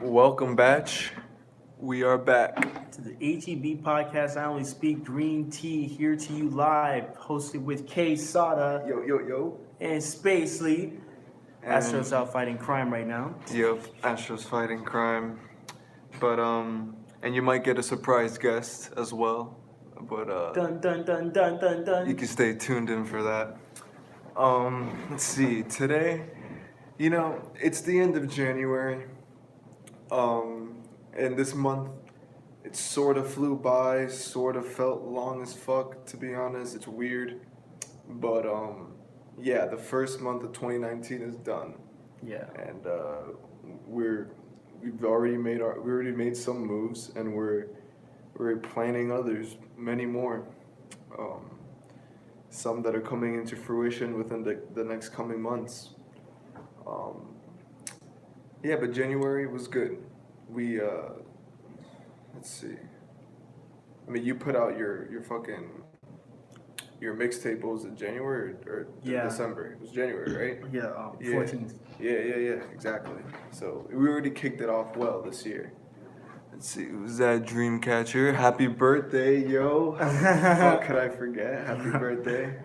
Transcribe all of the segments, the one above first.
Welcome, batch. We are back. To the ATB podcast, I only speak green tea here to you live, hosted with KAYSADA Yo. and SPVCLEE. Astro's out fighting crime right now. Yep, Astro's fighting crime. But, and you might get a surprise guest as well. But, Dun. you can stay tuned in for that. Let's see. Today, it's the end of January. And this month, it sort of flew by, sort of felt long as fuck, to be honest. It's weird. But, yeah, the first month of 2019 is done. Yeah. And, we've already made some moves, and we're planning others, many more. Some that are coming into fruition within the next coming months. Yeah, but January was good. We let's see. I mean, you put out your mixtape. Was it January or Yeah. December? It was January, right? Yeah, 14th. Yeah, exactly. So we already kicked it off well this year. Let's see, who's that Dreamcatcher? Happy birthday, yo! How could I forget? Happy birthday.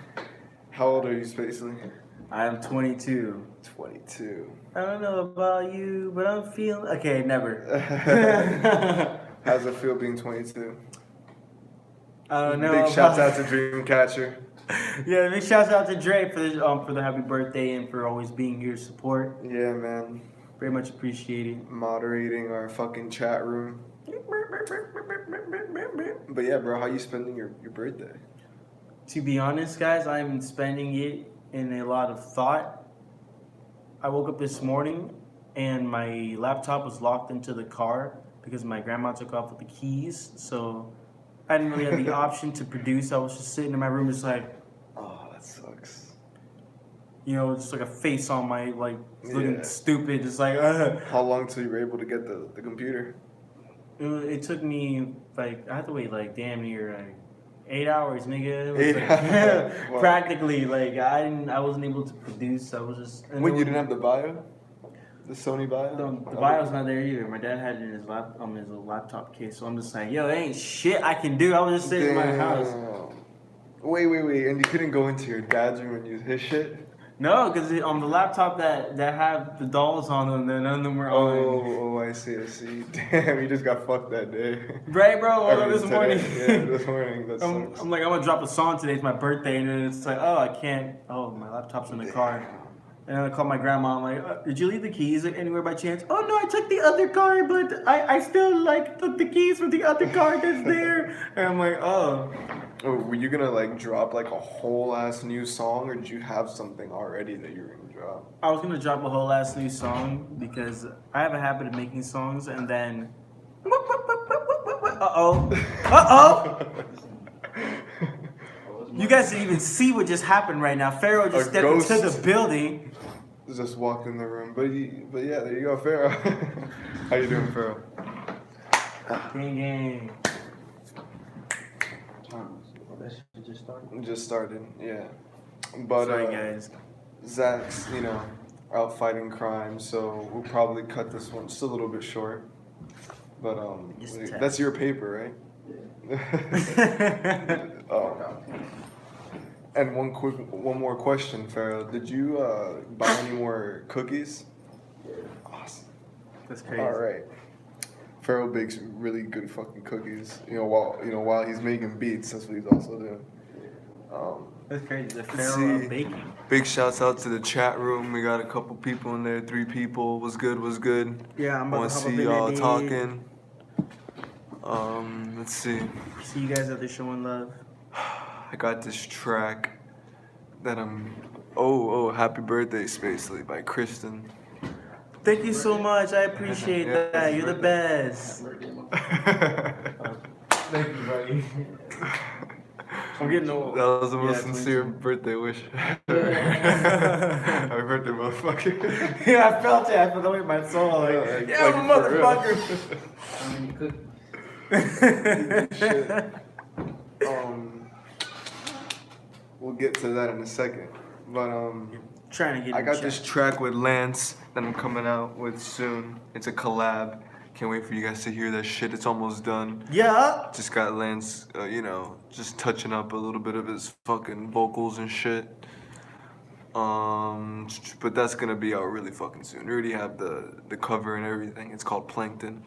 How old are you, SPVCLEE? I am 22. 22. I don't know about you, but I'm feeling... Okay, never. How's it feel being 22? I don't know. Big shouts out to Dreamcatcher. Yeah, big shouts out to Dre for the happy birthday and for always being here to support. Yeah, man. Very much appreciated. Moderating our fucking chat room. But yeah, bro, how you spending your birthday? To be honest, guys, I'm spending it in a lot of thought. I woke up this morning and my laptop was locked into the car because my grandma took off with the keys. So I didn't really have the option to produce. I was just sitting in my room just like, oh, that sucks. Just like a face on my, looking Yeah. stupid. Just like, How long till you were able to get the computer? It took me, I had to wait, damn near, 8 hours, nigga. It was 8 hours? Wow. Practically, I wasn't able to produce. I was just. Wait, you didn't have the bio? The Sony bio? No, the bio's not there either. My dad had it in his laptop case. So I'm just like, yo, there ain't shit I can do. I was just sitting in my house. Wait, and you couldn't go into your dad's room and use his shit? No, because on the laptop that have the dolls on them, none of them were on. Oh, I see. Damn, you just got fucked that day. Right, bro? This Today. morning. Yeah, this morning. That sucks. I'm like, I'm going to drop a song today. It's my birthday. And then it's like, oh, I can't. Oh, my laptop's in the car. And I call my grandma. I'm like, did you leave the keys anywhere by chance? Oh, no, I took the other car, but I still, took the keys from the other car that's there. And I'm like, oh. Oh, were you gonna drop a whole ass new song, or did you have something already that you were gonna drop? I was gonna drop a whole ass new song because I have a habit of making songs and then you guys didn't even see what just happened right now. Pharaoh just stepped into the building. Just walked in the room, but yeah, there you go, Pharaoh. How you doing, Pharaoh? Gang. Just started, yeah. But sorry, guys. Zach's, out fighting crime, so we'll probably cut this one just a little bit short. But that's your paper, right? Yeah. Oh. And one more question, Pharaoh. Did you buy any more cookies? Awesome. That's crazy. All right. Pharaoh bakes really good fucking cookies. While he's making beats, that's what he's also doing. That's crazy. The Pharaoh of baking. Big shouts out to the chat room. We got a couple people in there. 3 people. Was good. Yeah, I'm about Want to to hop see up y'all in talking. Let's see. See you guys out there showing love. I got this track that I'm. Oh, happy birthday, SPVCLEE by Kristen. Thank you so much. I appreciate that. You're the best. Thank you, buddy. I'm getting old. That was the most sincere birthday wish. Happy birthday, motherfucker. Yeah, I felt it. I felt the way in my soul. Motherfucker. Shit. We'll get to that in a second. But Trying to get. I in got check. this track with Lance that I'm coming out with soon. It's a collab. Can't wait for you guys to hear that shit. It's almost done. Yeah. Just got Lance, just touching up a little bit of his fucking vocals and shit. But that's gonna be out really fucking soon. We already have the cover and everything. It's called Plankton.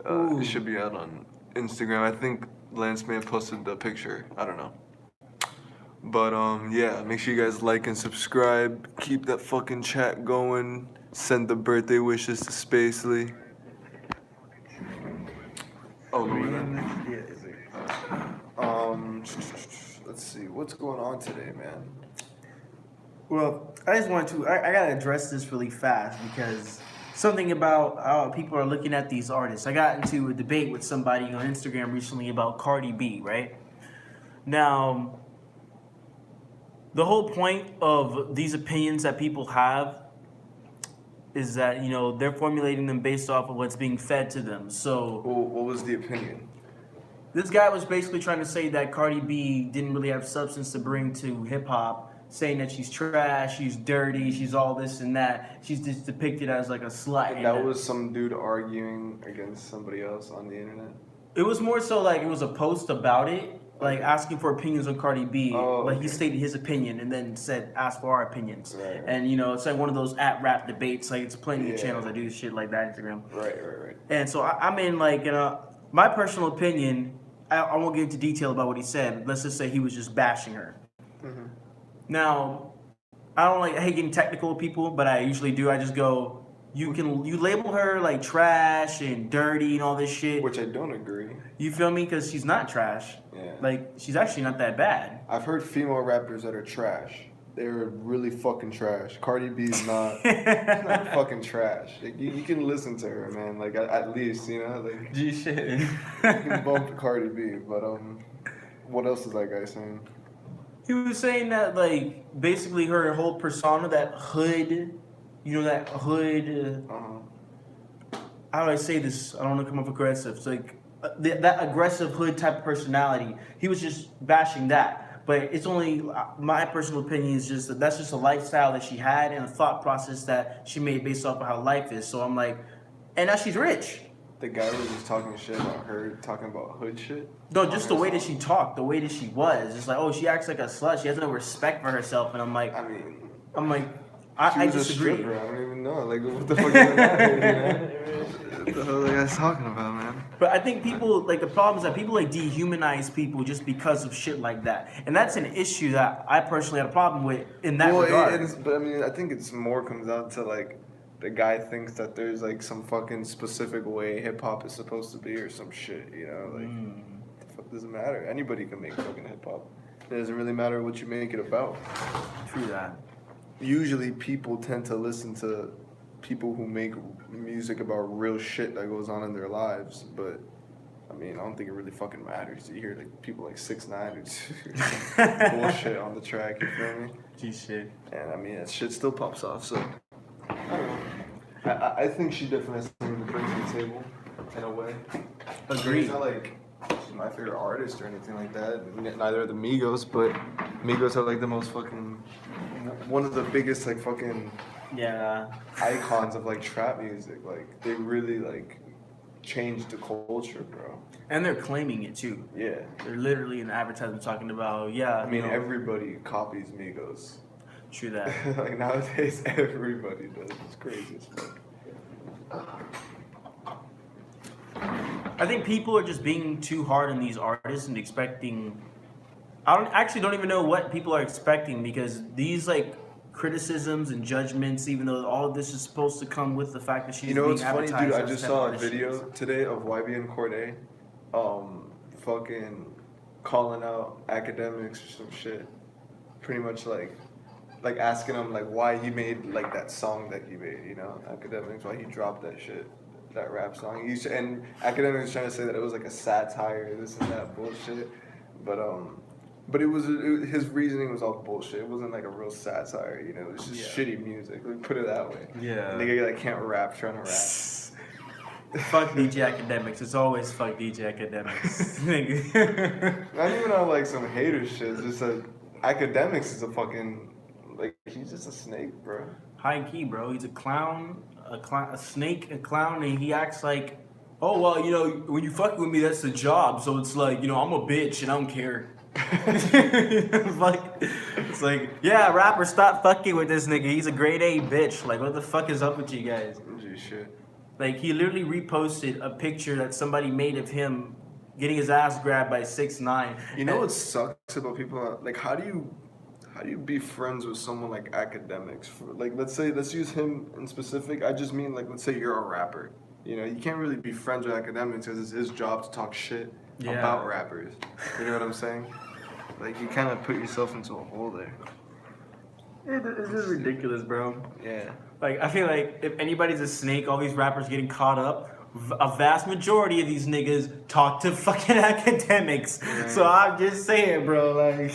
It should be out on Instagram. I think Lance may have posted the picture. I don't know. But yeah, make sure you guys like and subscribe. Keep that fucking chat going. Send the birthday wishes to SPVCLEE. Oh, let's see, what's going on today, man? Well, I just wanted to. I gotta address this really fast because something about how people are looking at these artists. I got into a debate with somebody on Instagram recently about Cardi B, right? Now, the whole point of these opinions that people have is that, they're formulating them based off of what's being fed to them. So, Well, what was the opinion? this guy was basically trying to say that Cardi B didn't really have substance to bring to hip hop, saying that she's trash, she's dirty, she's all this and that. She's just depicted as like a slut. And that was some dude arguing against somebody else on the internet? It was more so like it was a post about it, like asking for opinions on Cardi B. Like he stated his opinion and then said, ask for our opinions. Right. And it's like one of those at-rap debates. Like it's plenty of channels that do shit like that on Instagram. Right. And so I'm in like, my personal opinion, I won't get into detail about what he said. Let's just say he was just bashing her. Mm-hmm. Now, I hate getting technical with people, but I usually do. I just go, you label her like trash and dirty and all this shit. Which I don't agree. You feel me? Because she's not trash. Yeah. Like, she's actually not that bad. I've heard female rappers that are trash. They're really fucking trash. Cardi B is not, not fucking trash. Like, you can listen to her, man. Like, at least, like... G shit. You can bump Cardi B, but, what else is that guy saying? He was saying that, like, basically her whole persona, that hood, that hood... How do I say this? I don't want to come off aggressive. It's like, that aggressive hood type of personality. He was just bashing that. But it's only, my personal opinion is just that's just a lifestyle that she had and a thought process that she made based off of how life is. So I'm like, and now she's rich. The guy was just talking shit about her, talking about hood shit? No, just the way that she talked, the way that she was. It's like, oh, she acts like a slut. She has no respect for herself. And I'm like, I disagree. A stripper. I don't even know. Like, what the fuck is that? What the hell are you guys talking about, man? But I think people, like, the problem is that people, like, dehumanize people just because of shit like that. And that's an issue that I personally had a problem with in that regard. But, I think it's more comes down to, like, the guy thinks that there's, like, some fucking specific way hip-hop is supposed to be or some shit, Like, the fuck does it matter? Anybody can make fucking hip-hop. It doesn't really matter what you make it about. True that. Usually people tend to listen to people who make music about real shit that goes on in their lives, but I don't think it really fucking matters. You hear like people like 6ix9ine or bullshit on the track, you feel me? G shit. And that shit still pops off, so I don't know. I think she definitely has something to bring to the table in a way. Agreed. It's not like she's my favorite artist or anything like that. Neither are the Migos, but Migos are like the most fucking one of the biggest like fucking icons of like trap music. Like they really like changed the culture, bro. And they're claiming it too. Yeah. They're literally in the advertisement talking about everybody copies Migos. True that. Like nowadays everybody does. It's crazy as fuck. I think people are just being too hard on these artists and expecting. I don't even know what people are expecting because these like criticisms and judgments, even though all of this is supposed to come with the fact that she's being what's funny, advertised. dude? I just saw a video today of YBN Cordae, fucking calling out academics or some shit. Pretty much like asking him like why he made like that song that he made, academics, why he dropped that shit. That rap song. And academics trying to say that it was like a satire, this and that bullshit. But his reasoning was all bullshit. It wasn't like a real satire, It was just shitty music. Let me put it that way. Yeah. Nigga that can't rap trying to rap. Fuck DJ Academics. It's always fuck DJ Academics. Not even on like some hater shit. It's just like academics is a fucking Like he's just a snake, bro. High key, bro. He's a clown, a snake, a clown, and he acts like, oh well, you know, when you fuck with me, that's the job. So it's like, you know, I'm a bitch and I don't care. It's like, yeah, rapper, stop fucking with this nigga. He's a grade A bitch. Like, what the fuck is up with you guys? Gee, shit. Like, he literally reposted a picture that somebody made of him getting his ass grabbed by 6ix9ine. You know what sucks about people? Like, how do you be friends with someone like academics? Like, let's use him in specific. I just mean, like, let's say you're a rapper. You know, you can't really be friends with academics because it's his job to talk shit about rappers. You know what I'm saying? Like, you kind of put yourself into a hole there. It's just ridiculous, bro. Yeah. Like, I feel like if anybody's a snake, all these rappers getting caught up, a vast majority of these niggas talk to fucking academics. Right. So I'm just saying, bro, like,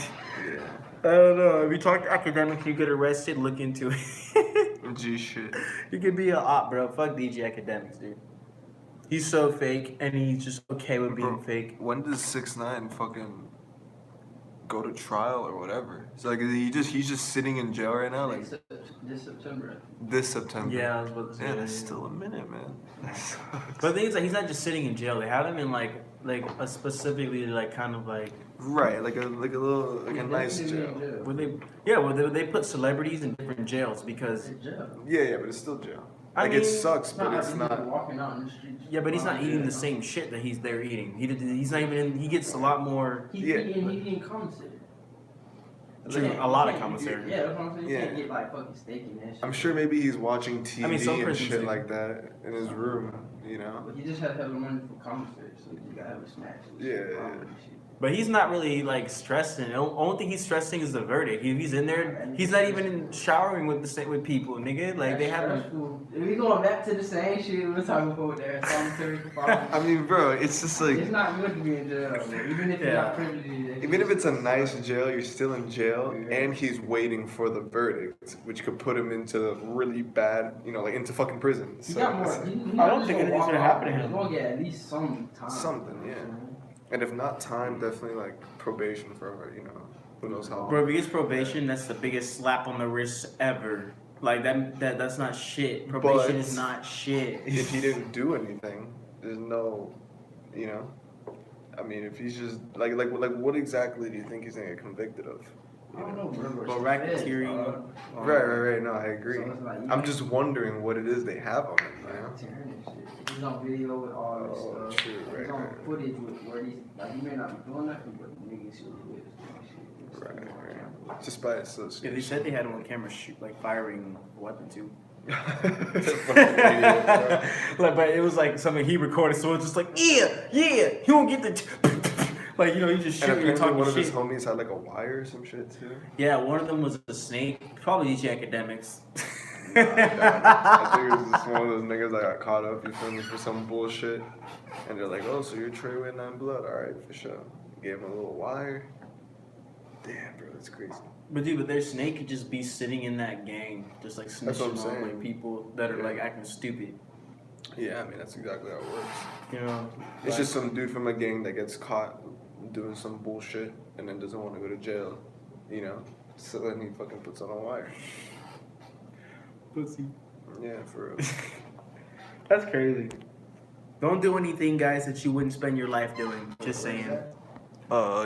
I don't know. If you talk to academics, you get arrested, look into it. Gee, shit. You could be a op, bro. Fuck DJ Academics, dude. He's so fake, and he's just okay with being fake. When does 6ix9ine fucking go to trial or whatever? So like, he's just sitting in jail right now, like this September. This September. Yeah, I was about to say. Yeah, that's still a minute, man. But the thing is, like, he's not just sitting in jail. They have him in like a specifically like kind of like like a nice jail. Where they put celebrities in different jails because Yeah, but it's still jail. I Like, mean, it sucks, but it's not. Walking out in the streets. Yeah, but he's not eating the same shit that he's there eating. He's not even in. He gets a lot more. He's eating commissary. True, a lot of commissary. Yeah, that's what I'm saying. You can't get like fucking steak and that shit. I'm sure maybe he's watching TV and shit do. like that in his room, you know? But you just have to have the money for commissary, so you gotta have a snack. Yeah. But he's not really like stressing. The only thing he's stressing is the verdict. If he's in there, he's not even showering with people, nigga. Like they have. We going back to the same shit we were talking about there. I mean, bro, it's just like. It's not good to be in jail, man. Even if you're not privileged. Even if it's a nice jail, you're still in jail, and he's waiting for the verdict, which could put him into really bad, you know, like into fucking prison. So, I don't think anything's gonna happen to him. He's gonna get at least some time. Something, yeah. And if not time, definitely like probation for, you know, who knows how long. Bro, if he gets probation, that's the biggest slap on the wrist ever. Like that's not shit. Probation is not shit. If he didn't do anything, there's no, you know. I mean, if he's just like what exactly do you think he's gonna get convicted of? I don't know, bro. But racketeering. Right. No, I agree. So like, I'm just wondering what it is they have on him, you know? He's on video with all this stuff. True, He's on footage with where he's like, he may not be doing nothing, but niggas who do it. Right. Just by association. Yeah, they said they had him on camera firing a weapon too. Like, but it was like something he recorded, so it's just like, yeah, he won't get the. Like, you know, you just shoot and talking one of shit. his homies had like a wire or some shit too. Yeah, one of them was a snake. Probably these academics. I think it was just one of those niggas that got caught up, you feel me, for some bullshit. And they're like, oh, so you're Treyway 9 Blood? Alright, for sure. Gave him a little wire. Damn, bro, that's crazy. But dude, their snake could just be sitting in that gang, just like snitching on like people that are like acting stupid. Yeah, I mean, that's exactly how it works. You know? It's just some dude from a gang that gets caught doing some bullshit and then doesn't want to go to jail, you know? So then he fucking puts on a wire. Pussy. Yeah, for real. That's crazy. Don't do anything, guys, that you wouldn't spend your life doing. Just saying.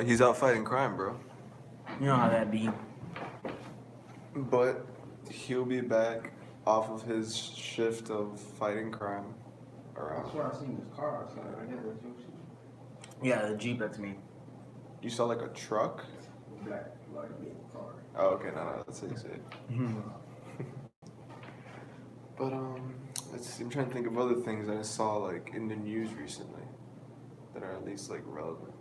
He's out fighting crime, bro. You know how that be. But he'll be back off of his shift of fighting crime around. That's where I seen his car outside. I guess that's your shit. Yeah, the Jeep, that's me. You saw like a truck? Black, like a car. Oh, okay, no, that's what you said. But let's see, I'm trying to think of other things that I saw like in the news recently that are at least like relevant.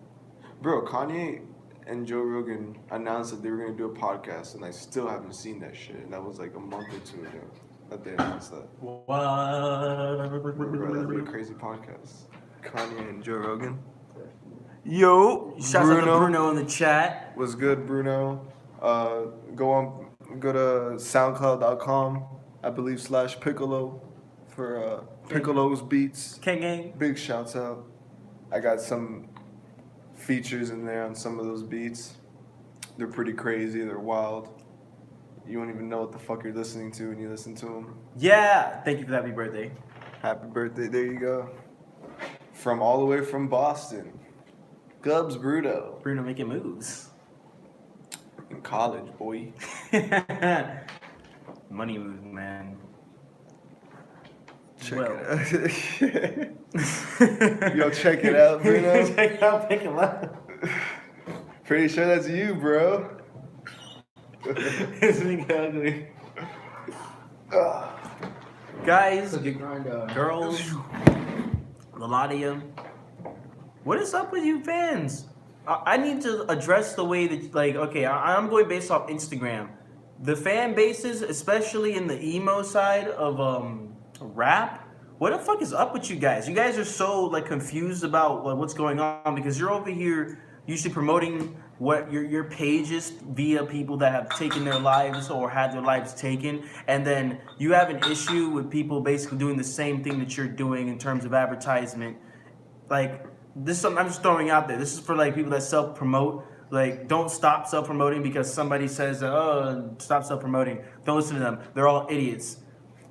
Bro, Kanye and Joe Rogan announced that they were gonna do a podcast, and I still haven't seen that shit. And that was like a month or two ago that they announced that. What? Bro, that'd be a crazy podcast. Kanye and Joe Rogan. Yo, Shouts out to Bruno in the chat. What's good, Bruno? Go to SoundCloud.com, I believe /Piccolo for Piccolo's beats. Gang. Big shouts out. I got some features in there on some of those beats. They're pretty crazy. They're wild. You won't even know what the fuck you're listening to when you listen to them. Yeah, thank you for the happy birthday. Happy birthday, there you go. From all the way from Boston. Gubs Bruto. Bruno making moves. In college, boy. Money moves, man. Check Well. it out. Yo, check it out, Bruno. Check it out, pick him up. Pretty sure that's you, bro. Isn't it ugly? Guys, girls, a lot of you. What is up with you fans? I need to address the way that, like, okay, I'm going based off Instagram. The fan bases, especially in the emo side of rap, what the fuck is up with you guys? You guys are so, like, confused about what's going on because you're over here usually promoting what your pages via people that have taken their lives or had their lives taken, and then you have an issue with people basically doing the same thing that you're doing in terms of advertisement. Like, this is something I'm just throwing out there. This is for like people that self-promote. Like, don't stop self-promoting because somebody says, oh, stop self-promoting. Don't listen to them. They're all idiots.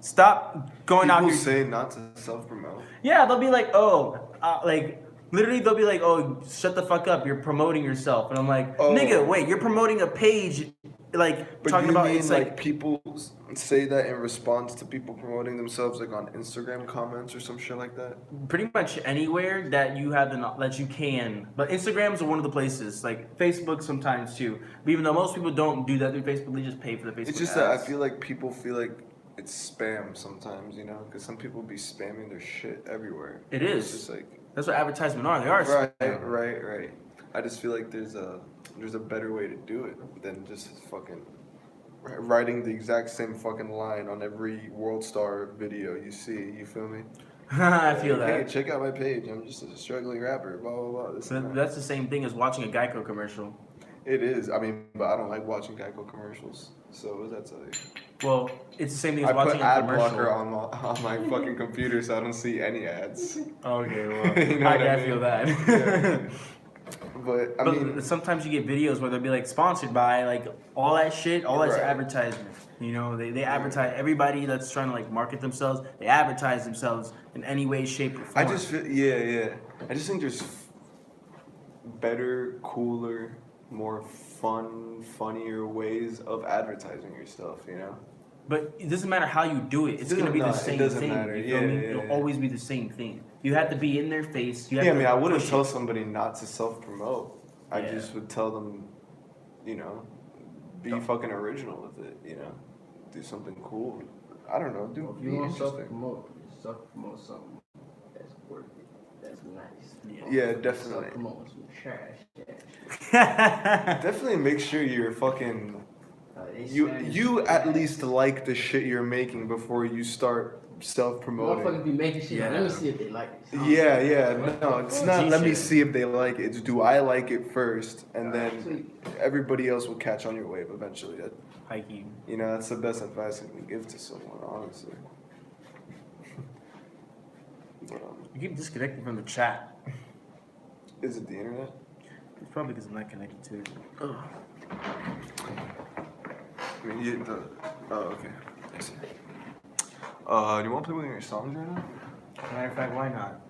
Stop going out here. People say not to self-promote. Yeah, they'll be like, oh, like, literally they'll be like, oh, shut the fuck up. You're promoting yourself. And I'm like, nigga, wait, you're promoting a page, like, but talking you about mean, it's like people say that in response to people promoting themselves, like on Instagram comments or some shit like that? pretty much anywhere that you have that you can. But Instagram's one of the places, like Facebook sometimes too. But even though most people don't do that through Facebook, they just pay for the Facebook It's just ads. that I feel like people feel like it's spam sometimes, you know? Because some people be spamming their shit everywhere. It is. It's just like... That's what advertisements are. They are spam. Right. I just feel like there's a better way to do it than just fucking writing the exact same fucking line on every World Star video you see. You feel me? I feel that. Hey, check out my page. I'm just a struggling rapper. Blah blah blah. This and that. That's the same thing as watching a Geico commercial. It is. I mean, but I don't like watching Geico commercials. So what does that tell you? Well, it's the same thing as I put watching a ad commercial. blocker on my fucking computer, so I don't see any ads. Okay, well, You know what I mean? feel that. Yeah. But I mean, sometimes you get videos where they'll be like sponsored by like all that shit, all that's Right. advertisement. You know, they advertise everybody that's trying to like market themselves. They advertise themselves in any way, shape, or form. I just feel, yeah. I just think there's better, cooler, more fun, funnier ways of advertising your stuff, you know? But it doesn't matter how you do it. It's going to be the same thing. Matter. You feel me? Yeah. It'll always be the same thing. You have to be in their face. You have Yeah, I to mean, I wouldn't push tell it. somebody not to self-promote. I Yeah. just would tell them, you know, be fucking original with it, you know? Do something cool. I don't know, If be you want interesting. self-promote something that's worth it, that's nice. Yeah, definitely. Self-promote some trash. Definitely make sure you're fucking... They You spam at shit. least like the shit you're making before you start self-promoting. Motherfuckers be making shit. Yeah. Let me see if they like it. Yeah. No, it's not. Let me G-shit. see if they like it. It's do I like it first, and then everybody else will catch on your wave eventually. Hiking. You know, that's the best advice I can give to someone, honestly. But, You keep disconnecting from the chat. is it the internet? It's probably because I'm not connected to it. Ugh. I mean, oh, okay. I see. Do you want to play one of your songs right now? Matter of fact, why not?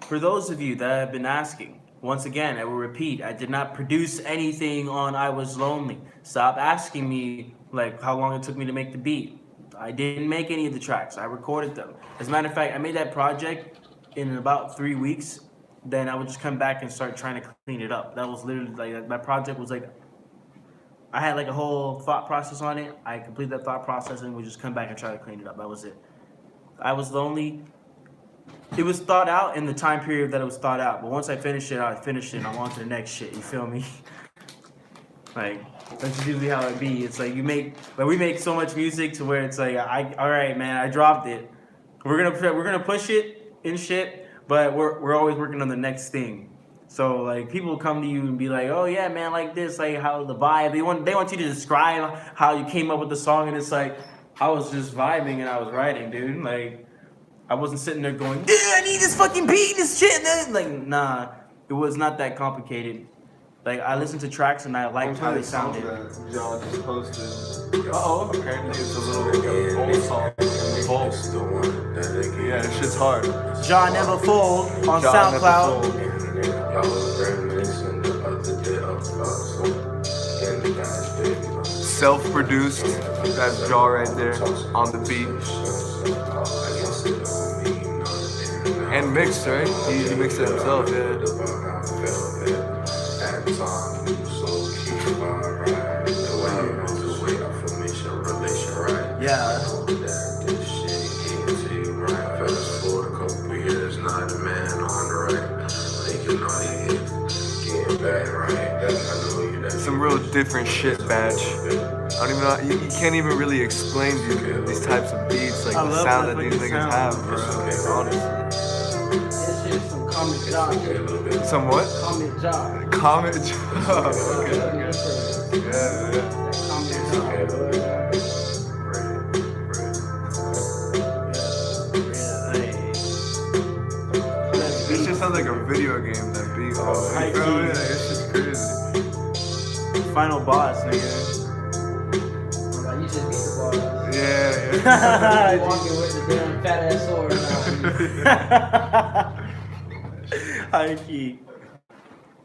For those of you that have been asking, once again, I will repeat, I did not produce anything on I Was Lonely. Stop asking me like how long it took me to make the beat. I didn't make any of the tracks. I recorded them. As a matter of fact, I made that project in about 3 weeks. Then I would just come back and start trying to clean it up. That was literally like, my project was like, I had like a whole thought process on it. I completed that thought process and would just come back and try to clean it up. That was it. I Was Lonely. It was thought out in the time period that it was thought out. But once I finished it, and I'm on to the next shit. You feel me? Like, that's usually how it be. It's like we make so much music to where it's like, all right, man, I dropped it. We're gonna push it and shit, but we're always working on the next thing. So like people come to you and be like, oh yeah, man, like this, like how the vibe. They want you to describe how you came up with the song, and it's like I was just vibing and I was writing, dude. Like I wasn't sitting there going, dude, I need this fucking beat, this shit. Like nah, it was not that complicated. Like I listen to tracks and I liked how they sounded. Y'all just posted. Uh-oh. Apparently it's a little old song. Fold. Yeah, this shit's hard. John Never Fold on John SoundCloud. Self-produced. That's Jaw right there on the beat. And mixed, right? He mixed it himself, yeah. Yeah. Some real different shit, Batch. I don't even know. You can't even really explain these types of beats, like the sound that these niggas have, bro. Honestly. This shit is some Comet Job. Some what? Comet Job. Comet Job. Okay. Yeah. Comet Job. This just sounds like a video game, that beat. Oh, you feel me? Like, it's just crazy. Final boss, nigga. Like, you just beat the ball. Yeah. Walking with the damn fat ass sword now. High key.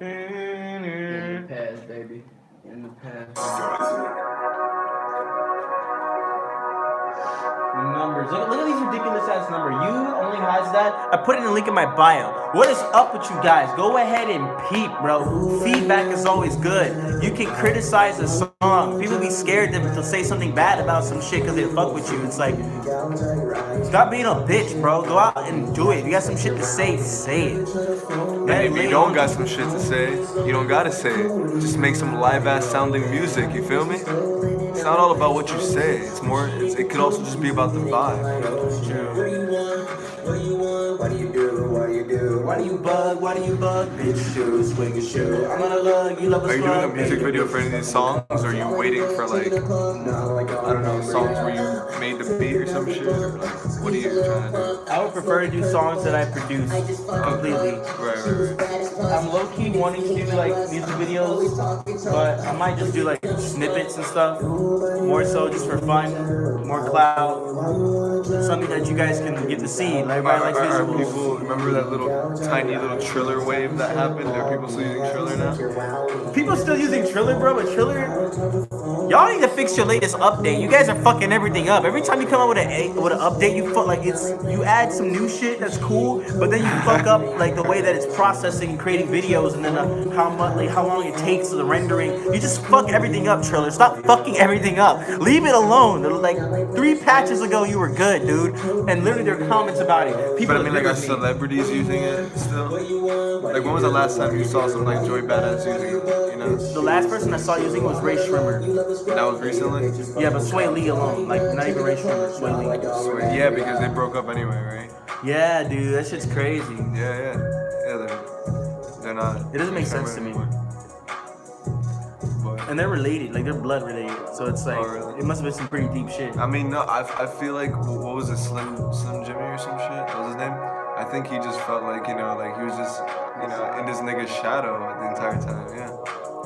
In the past, baby. In the past. Numbers. Look at these ridiculous ass numbers. You only has that. I put it in the link in my bio. What is up with you guys? Go ahead and peep, bro. Feedback is always good. You can criticize a song. People be scared to say something bad about some shit because they fuck with you. It's like, stop being a bitch, bro. Go out and do it. You got some shit to say it. And if you don't got some shit to say, you don't gotta say it. Just make some live ass sounding music, you feel me? It's not all about what you say. It's more, it could also just be about the vibe. What do you want? What do you do? What do you do? Why do you bug? Why do you bug? Bitch, shoe, swing a shoe. I'm gonna lug, you love a Are you doing a music video for any of these songs? Or are you waiting for like, I don't know, songs where you made the beat or some shit? Or like, what are you trying to do? I would prefer to do songs that I produce completely. Right. I'm low-key wanting to do like music videos, but I might just do like snippets and stuff. More so just for fun, more clout. Something that you guys can get to see. Like everybody likes Are visuals. people, remember that tiny little Triller wave that happened? Are people still using Triller now? People still using Triller, bro, but Triller, y'all need to fix your latest update. You guys are fucking everything up. Every time you come out with an update, you you add some new shit that's cool, but then you fuck up like the way that it's processing and creating videos, and then how long it takes to the rendering. You just fuck everything up, Triller. Stop fucking everything up. Leave it alone. Like 3 patches ago, you were good, dude. And literally, there are comments about it. People But I mean, like, are celebrities using it still? Like, when was the last time you saw some like Joy Badass using it? You know? The last person I saw using was Ray Shrimmer. That was recently? Yeah, but Sway Lee alone. Like, not even Ray Shrimmer, Sway Lee. Yeah, because they broke up anyway, right? Yeah, dude, that shit's crazy. Yeah, they're not. It doesn't make sense to me. And they're related, like they're blood related. So it's like, it must have been some pretty deep shit. I mean, no, I feel like, what was it, Slim Jimmy or some shit? That was his name? I think he just felt like, you know, like he was just, you know, in this nigga's shadow the entire time, yeah.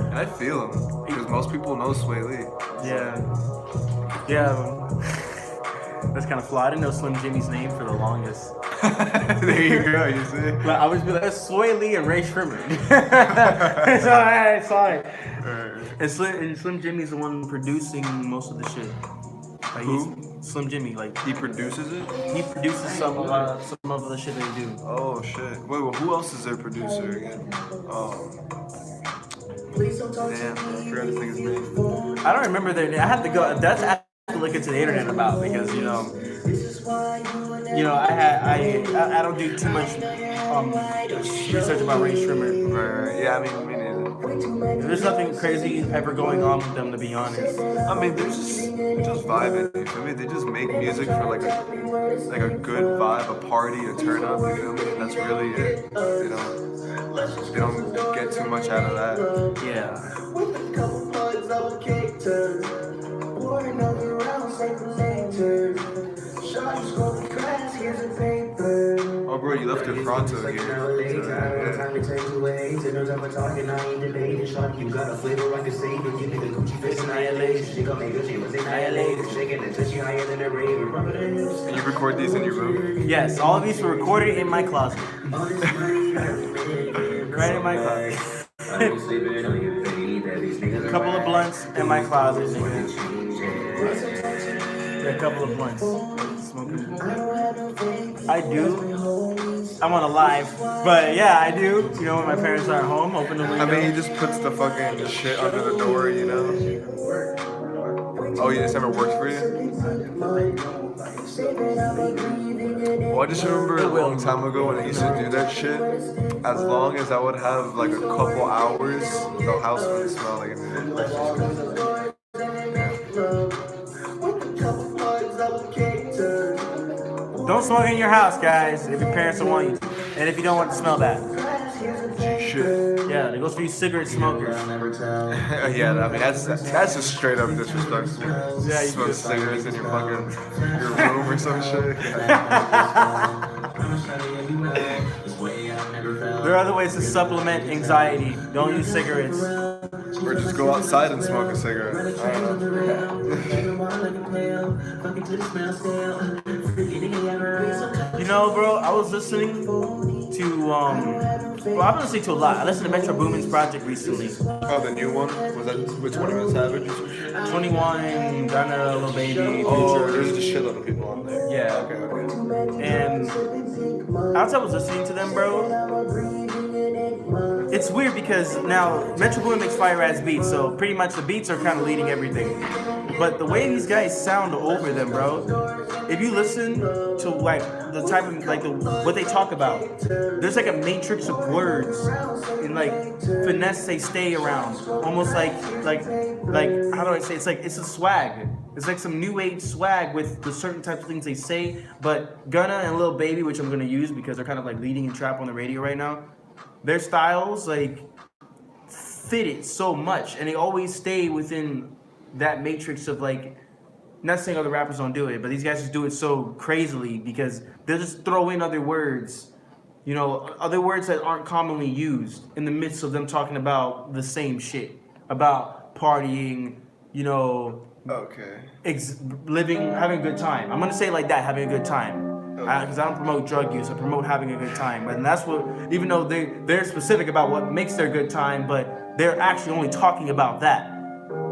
And I feel him, because most people know Sway Lee. Yeah. That's kind of flaw. I didn't know Slim Jimmy's name for the longest. There you go, you see? Like, I was be like, that's Sway Lee and Ray Shrimmer. It's alright, sorry. And Slim Jimmy's the one producing most of the shit. Like, Who? Slim Jimmy, like He produces it? he produces some of the shit they do. Oh shit. Wait, well, who else is their producer again? Oh. Damn, I forgot his nigga's name. I don't remember their name. I have to go. That's I have to look into the internet about, because I don't do too much research about Ray Shrimmer. Right. Yeah, I mean, me neither. There's nothing crazy ever going on with them, to be honest. I mean, they're just vibing. You feel me? They just make music for like a good vibe, a party, a turn up. You feel me? And that's really it. They don't get too much out of that. Yeah. Oh, bro, you left your Fronto here. You got a flavor I can say to give me the Gucci face annihilation. She got me good, she was annihilated. Shaking and touching higher than a raven. And you record these in your room? Yes, all of these were recorded in my closet. Right in my closet. A couple of blunts in my closet, nigga. Yeah, a couple of blunts. Smoking. I do. I'm on a live, but yeah, I do. You know, when my parents aren't home, open the window. I mean, he just puts the fucking shit under the door, you know? Oh, yeah, this never works for you? Well, I just remember a long time ago when I used to do that shit. As long as I would have like a couple hours, the house would smell like it. Don't smoke in your house, guys, if your parents don't want you to. And if you don't want it to smell bad. Shit. Yeah, that goes for you cigarette smokers. Yeah, I mean that's just straight up disrespectful. Yeah, you Smoke do. cigarettes in your room or some shit. There are other ways to supplement anxiety. Don't use cigarettes. Or just go outside and smoke a cigarette. I don't know. You know, bro, I was listening to well, I've been listening to a lot. I listened to Metro Boomin's project recently. Oh, the new one? Was that with 21 Savage? 21, Gunna, Lil Baby, Oh, Future. there's just a shitload of people on there. Yeah. Okay. And as I was listening to them, bro, it's weird because now Metro Boomin makes fire ass beats, so pretty much the beats are kind of leading everything. But the way these guys sound over them, bro, if you listen to like the type of like what they talk about, there's like a matrix of words and like finesse they stay around, almost like how do I say? It's a swag. It's like some new age swag with the certain types of things they say. But Gunna and Lil Baby, which I'm gonna use because they're kind of like leading in trap on the radio right now, their styles like fit it so much, and they always stay within that matrix of like. Not saying other rappers don't do it, but these guys just do it so crazily because they'll just throw in other words, you know, other words that aren't commonly used in the midst of them talking about the same shit, about partying, you know, Okay. having a good time. I'm gonna say it like that, having a good time, because I don't promote drug use. I promote having a good time, and that's what. Even though they're specific about what makes their good time, but they're actually only talking about that.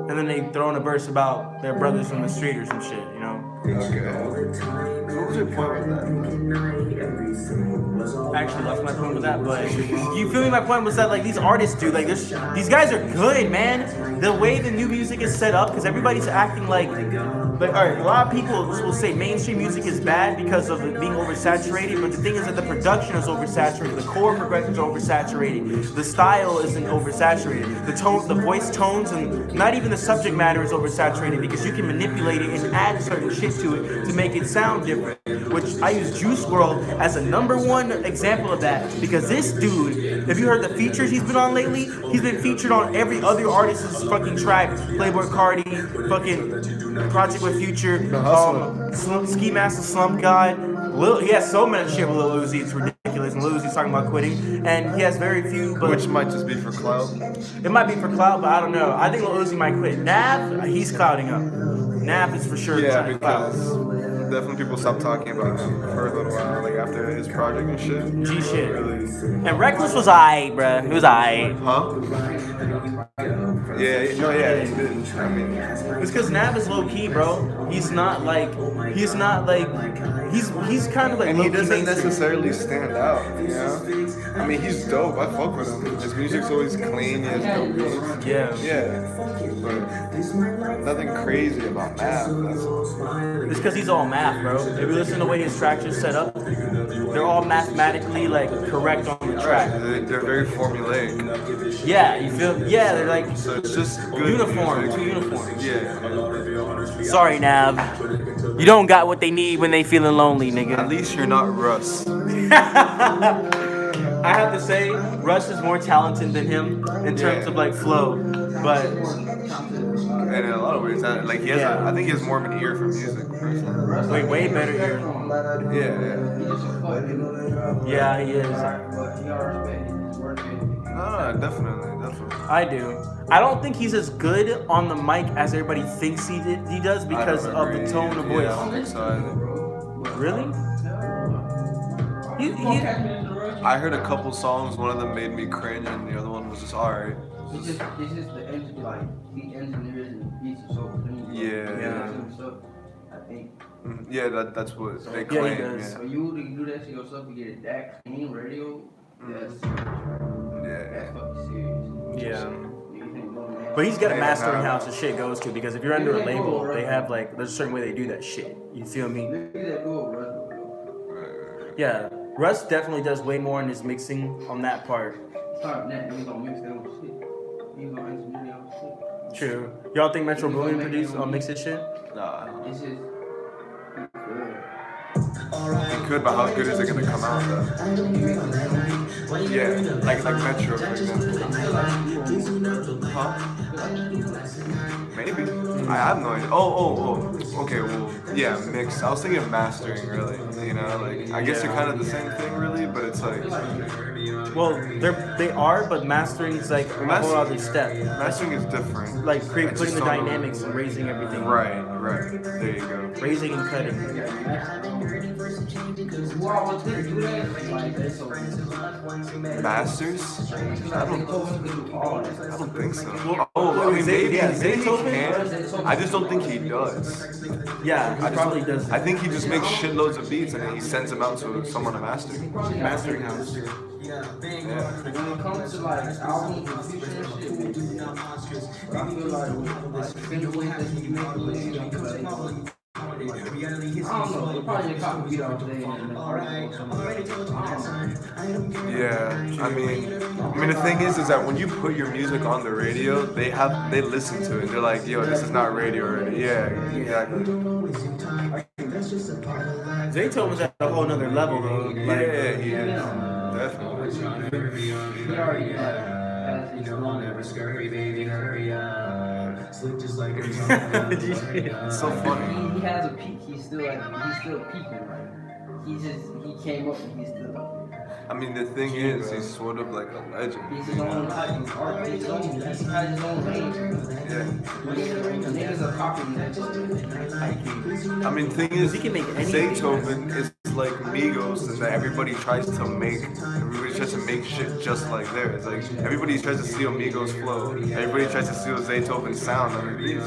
And then they throw in a verse about their brothers from the street or some shit, you know? Okay. What was your point with that? I actually lost my point with that, but you feel me? My point was that like these artists do, like these guys are good, man. The way the new music is set up, because everybody's acting like all right, a lot of people will say mainstream music is bad because of it being oversaturated, but the thing is that the production is oversaturated, the chord progressions are oversaturated, the style isn't oversaturated, the tone, the voice tones, and not even the subject matter is oversaturated because you can manipulate it and add certain shit to it to make it sound different. Which I use Juice WRLD as a #1 example of that because this dude, have you heard the features he's been on lately? He's been featured on every other artist's fucking track. Playboy Cardi, fucking Project with Future, Ski Master Slump God. He has so much shit with Lil Uzi, it's ridiculous. And Lil Uzi's talking about quitting, and he has very few. But Which might just be for clout. it might be for clout, but I don't know. I think Lil Uzi might quit. Nav, he's clouding up. Nav is for sure. Yeah, trying to clout. because definitely people stopped talking about him for a little while, like after his project and shit. G shit. Really. And Reckless was aight, bruh. He was aight. Huh? Yeah, no, yeah, he did. I mean, It's because Nav is low key, bro. He's kind of like and low he key doesn't mainstream. necessarily stand out, you know? I mean, he's dope. I fuck with him. His music's always clean. He has dope beats. Yeah. Yeah, but nothing crazy about Nav. That's all. It's because he's all math, bro. If you listen to the way his tracks are set up, they're all mathematically like correct on the track. They're very formulaic. Yeah, you feel? Yeah, they're like So it's just good uniform, music. too uniform. Yeah. Sorry, Nav. You don't got what they need when they feeling lonely, nigga. At least you're not Russ. I have to say, Russ is more talented than him in terms of like flow, but And in a lot of ways. Like he has, Yeah. I think he has more of an ear for music. Personally. Way better ear. Yeah. He just a fuck, you know. Yeah, he is. But you gotta respect his work ethic. No, definitely. I do. I don't think he's as good on the mic as everybody thinks he does because I of don't the agree. tone of Yeah, voice. I don't think so either. Really? I heard a couple songs. One of them made me cringe, and the other one was just alright. It's just the engineer, like the engineers and beats are so clean. Yeah. So I think. Yeah, that's what they he claim. does. For you to do that to yourself to get it that clean radio, that's Yeah. fucking serious. Yeah. You think more than that. But he's got a Yeah, mastering nah. house the shit goes to because if you're under a label, they have like there's a certain way they do that shit. You feel me? Look at that dude, Russ. Yeah. Russ definitely does way more in his mixing on that part. Start that, he's gonna mix that with shit. He's gonna engineer that with shit. True. Y'all think Metro Boomin produced or mix his shit? Nah. It's just. It could, but how good is it gonna come out though? Yeah, like Metro, for example. Huh? Maybe. I have no idea. Oh. Okay, well, yeah, mixed. I was thinking of mastering, really. You know, like I guess they're kind of the same thing, really, but it's like Well, they are, but mastering is like a whole other step. mastering is different. Like I putting just the don't know. dynamics and raising everything. Right. There you go. Raising and cutting. Masters? I don't think so. Maybe he can. I just don't think he does. Yeah, he probably does. I think he just makes shitloads of beats and then he sends them out to someone to master. Mastering house. Yeah. When it comes to like albums and future and shit, I feel like the way that you make the music, I don't know, they probably just copy beat off today and then Yeah, I mean, the thing is that when you put your music on the radio, they listen to it. They're like, yo, this is not radio already. Yeah, exactly. Zaytoven was at a whole nother level though. Yeah, he is. Definitely. he already has his own. It's so funny. He has a peak. He's still peaking, right? He came up and he's still up. I mean, the thing is, he's sort of like a legend. He's his own type of artist. He has his own range. Yeah. Niggas are copying that. I mean, the thing is, He can make anything. Zaytoven is like Migos, and that everybody tries to make shit just like theirs. Like everybody tries to steal Migos' flow. Everybody tries to steal Zaytoven's sound on the beats,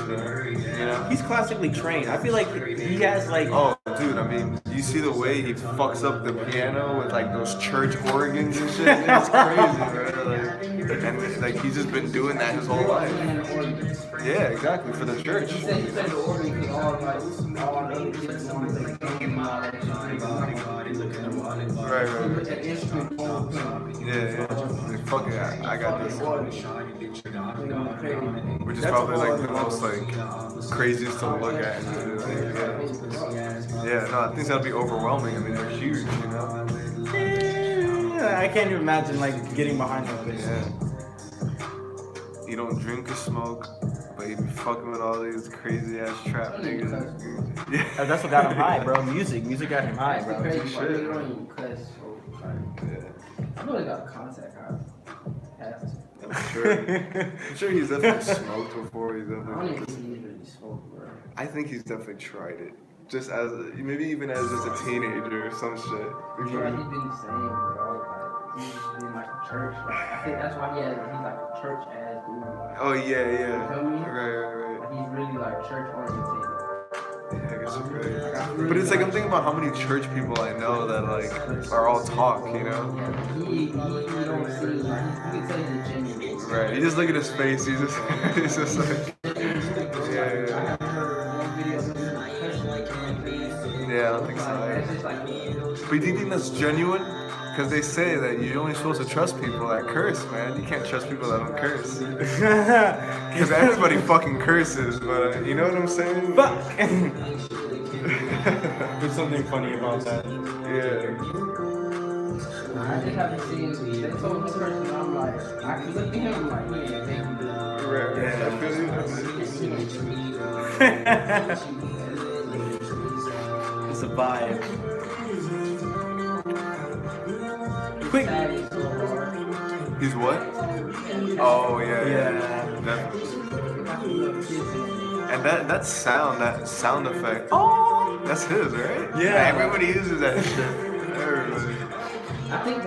you know? He's classically trained. I feel like he has like Oh, dude, I mean, you see the way he fucks up the piano with like those church organs and shit? It's crazy, bro. And like he's just been doing that his whole life. Yeah, exactly, for the church. He said the organ because all the other kids want to Right. that instrument Yeah. Fuck it, I got this. Which is probably like the most like craziest to look at. Yeah, no, I think that'd be overwhelming. I mean, they're huge, you know? I can't even imagine like getting behind all this. Yeah. He don't drink or smoke, but he be fucking with all these crazy ass trap niggas. Yeah. That's what got him high, bro. Music got him high, bro. crazy. Shit. They don't even cuss. I know they got a contact high. I'm sure he's definitely smoked before. He's I don't definitely. even think he's really smoked, bro. I think he's definitely tried it. Just as maybe even as just a teenager or some shit. He's been the same, bro. Like, he's just been like a church. Like, I think that's why he's like a church ass dude. Like, Oh yeah. You feel me? Right. like, he's really like church oriented. Yeah, I guess you're right. But it's like I'm thinking about how many church people I know that like are all talk, you know? Yeah, he don't seem like, you can tell he's a genuine. Right. You just look at his face. He's just like. Yeah. Yeah, I don't think so. But do you think that's genuine? Because they say that you're only supposed to trust people that curse, man. You can't trust people that don't curse. Because everybody fucking curses, but you know what I'm saying? Fuck. There's something funny about that. Yeah. I just haven't seen. They told me person, I'm like, I can look at him like, yeah, they can do it. Right. I feel you. It's a vibe. Quick. He's what? Oh yeah. Definitely. And that sound effect. Oh, that's his, right? Yeah. Everybody uses that shit. Everybody. I think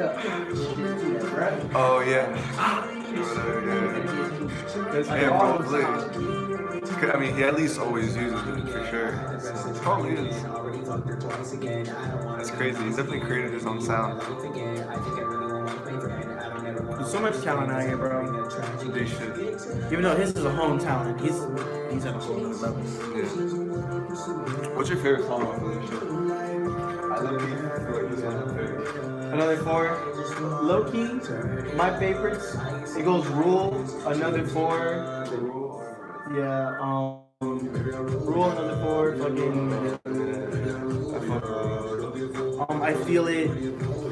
right? Oh yeah. Yeah, probably. I mean, he at least always uses it for sure. It probably is. That's crazy. He's definitely created his own sound. There's so much talent out here, bro. They should. Even though his is a home talent, he's at a whole other level. Yeah. What's your favorite song off of this shit? I love you. I feel like this one's my favorite. Another 4. Low key, my favorites. It goes Rule. Another 4. Yeah. Rule. Another 4. Fucking. I feel it.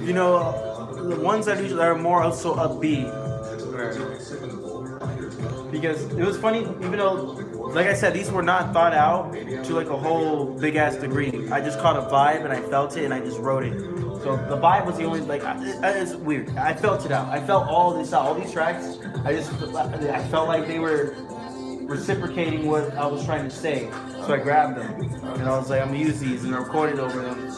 You know, the ones that usually are more also upbeat. Because it was funny, even though, like I said, these were not thought out to like a whole big ass degree. I just caught a vibe and I felt it and I just wrote it. So the vibe was the only, like, it's weird. I felt it out. I felt all this out. All these tracks, I felt like they were reciprocating what I was trying to say. So I grabbed them and I was like, I'm gonna use these and I recorded over them.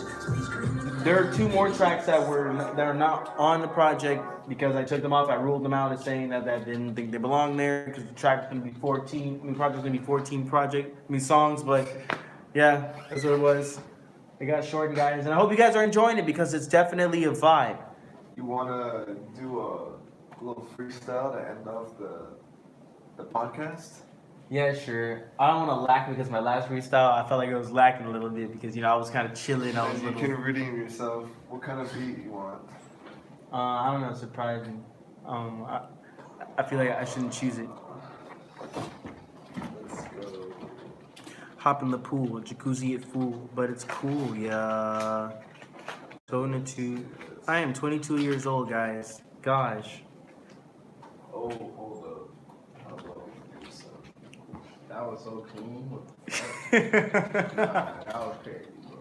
There are 2 more tracks that are not on the project because I took them off. I ruled them out as saying that I didn't think they belong there because the track's gonna be 14. Project's gonna be 14 songs. But yeah, that's what it was. It got shortened, guys, and I hope you guys are enjoying it because it's definitely a vibe. You wanna do a little freestyle to end off the podcast? Yeah, sure. I don't want to lack because my last freestyle, I felt like it was lacking a little bit because, you know, I was kind of chilling. You can redeem yourself. What kind of beat you want? I don't know, surprising. I feel like I shouldn't choose it. Let's go. Hop in the pool, jacuzzi it full, but it's cool, yeah. I am 22 years old, guys. Gosh. Oh, hold up. That was so clean. What the fuck? That was crazy, bro.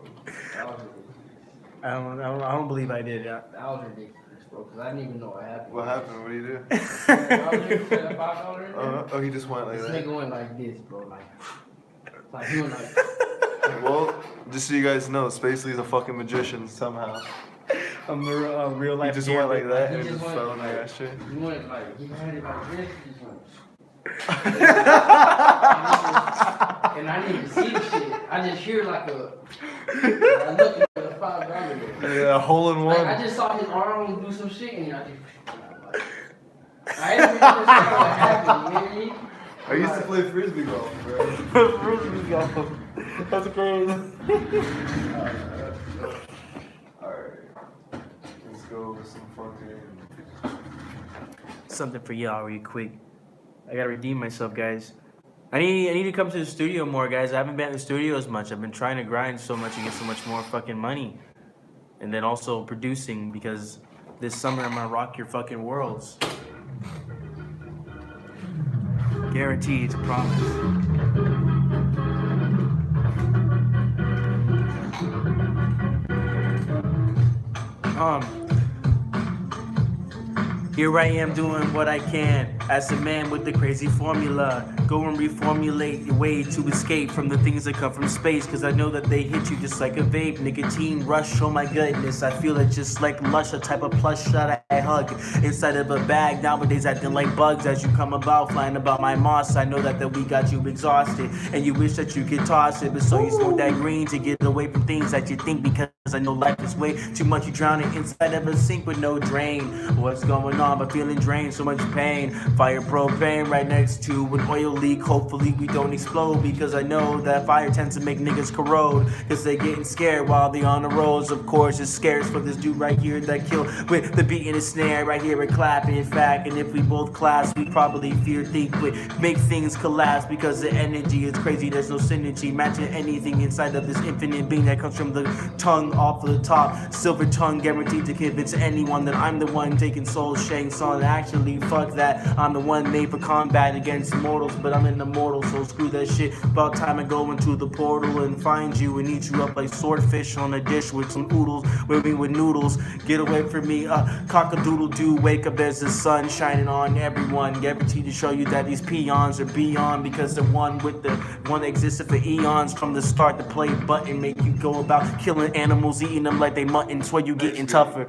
That was ridiculous. I don't believe I did. Yeah. That was ridiculous, bro. Cause I didn't even know what happened. What happened? What do you do? I was just put $5 in there. Oh, he just went like This that. nigga went like this, bro. Like he went like. Well, just so you guys know, SPVCLEE is a fucking magician somehow. I'm a real He life. just went like that He and it just just went fell in like- that shit. He went like he had it like this. He just went. And I need to see the shit. I just hear like a. I look at the $5. Yeah, a hole in Like, one. I just saw his arm do some shit and I just. I didn't really understand what happened. You hear me? I used to play frisbee golf, bro. That's crazy. Alright. Let's go with some fucking. Something for y'all real quick. I gotta redeem myself, guys. I need to come to the studio more, guys. I haven't been in the studio as much. I've been trying to grind so much and get so much more fucking money. And then also producing because this summer I'm gonna rock your fucking worlds. Guaranteed, it's a promise. Here I am doing what I can as a man with the crazy formula. Go and reformulate your way to escape from the things that come from space. Cause I know that they hit you just like a vape. Nicotine rush, oh my goodness. I feel it just like lush, a type of plush that I hug inside of a bag. Nowadays acting like bugs as you come about, flying about my moss. I know that we got you exhausted and you wish that you could toss it. But so you smoke that green to get away from things that you think. Because I know life is way too much. You drowning inside of a sink with no drain. What's going on? But feeling drained, so much pain. Fire propane right next to an oil leak. Hopefully we don't explode, because I know that fire tends to make niggas corrode, cause they getting scared while they on the roads. Of course it's scares for this dude right here that killed with the beat and the snare right here and clapping. In fact, and if we both class, we probably think would make things collapse, because the energy is crazy. There's no synergy matching anything inside of this infinite being that comes from the tongue off of the top. Silver tongue guaranteed to convince anyone that I'm the one taking soul Shang Tsung. Actually, fuck that. I'm the one made for combat against mortals, but I'm an immortal, so screw that shit. About time I go into the portal and find you and eat you up like swordfish on a dish with some oodles, with me with noodles. Get away from me, cock-a-doodle doo. Wake up as the sun shining on everyone. Guaranteed to show you that these peons are beyond, because the one that existed for eons from the start. The play button make you go about killing animals, eating them like they mutton. That's why you getting tougher.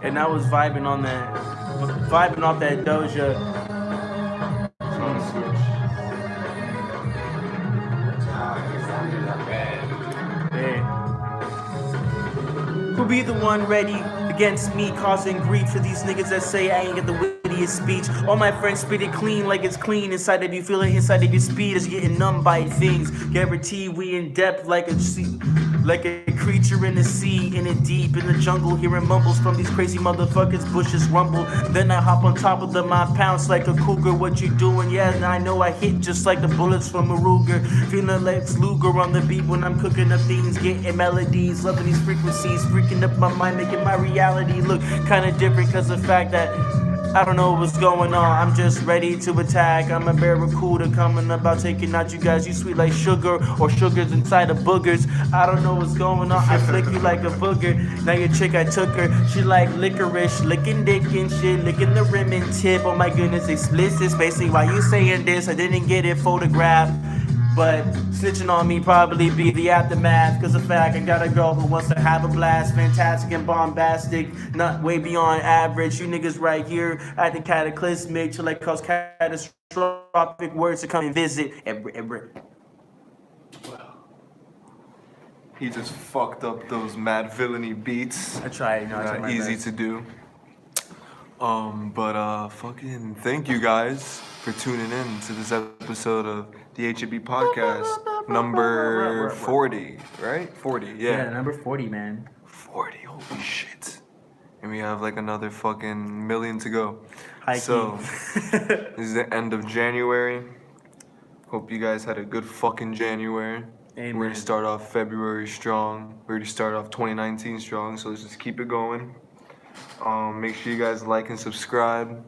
And I was vibing off that Doja. Hey. Who be the one ready against me, causing grief to these niggas that say I ain't got the wittiest speech? All my friends spit it clean like it's clean inside of you, feel it inside of your speed is getting numb by things. Guarantee we in depth like a sea, like a creature in the sea, in it deep in the jungle, hearing mumbles from these crazy motherfuckers. Bushes rumble, then I hop on top of them, I pounce like a cougar. What you doing? Yeah, and I know I hit just like the bullets from a Ruger. Feeling like Luger on the beat when I'm cooking up things, getting melodies, loving these frequencies, freaking up my mind, making my reality look kinda different, cause the fact that I don't know what's going on. I'm just ready to attack. I'm a barracuda coming about taking out you guys. You sweet like sugar, or sugar's inside of boogers. I don't know what's going on. I flick you like a booger. Now your chick, I took her. She like licorice, licking dick and shit, licking the rim and tip. Oh my goodness, explicit. Basically, why you saying this? I didn't get it photographed. But snitching on me probably be the aftermath, cause the fact I got a girl who wants to have a blast. Fantastic and bombastic, not way beyond average. You niggas right here acting cataclysmic till like cause catastrophic words to come and visit. He just fucked up those mad villainy beats. I tried, Not easy to do. But fucking thank you guys for tuning in to this episode of the HAB podcast, number 40, right? 40, Yeah, number 40, man. 40, holy shit. And we have like another fucking million to go. High So, key. this is the end of January. Hope you guys had a good fucking January. Amen. We're gonna start off February strong. We already started off 2019 strong, so let's just keep it going. Make sure you guys like and subscribe.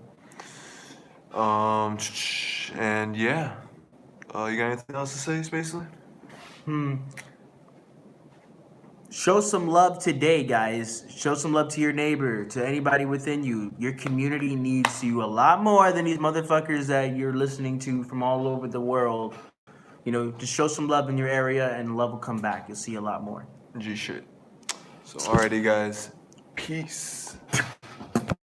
And yeah. You got anything else to say, Spacely? Show some love today, guys. Show some love to your neighbor, to anybody within you. Your community needs you a lot more than these motherfuckers that you're listening to from all over the world. You know, just show some love in your area and love will come back. You'll see a lot more. G shit. So, alrighty, guys. Peace.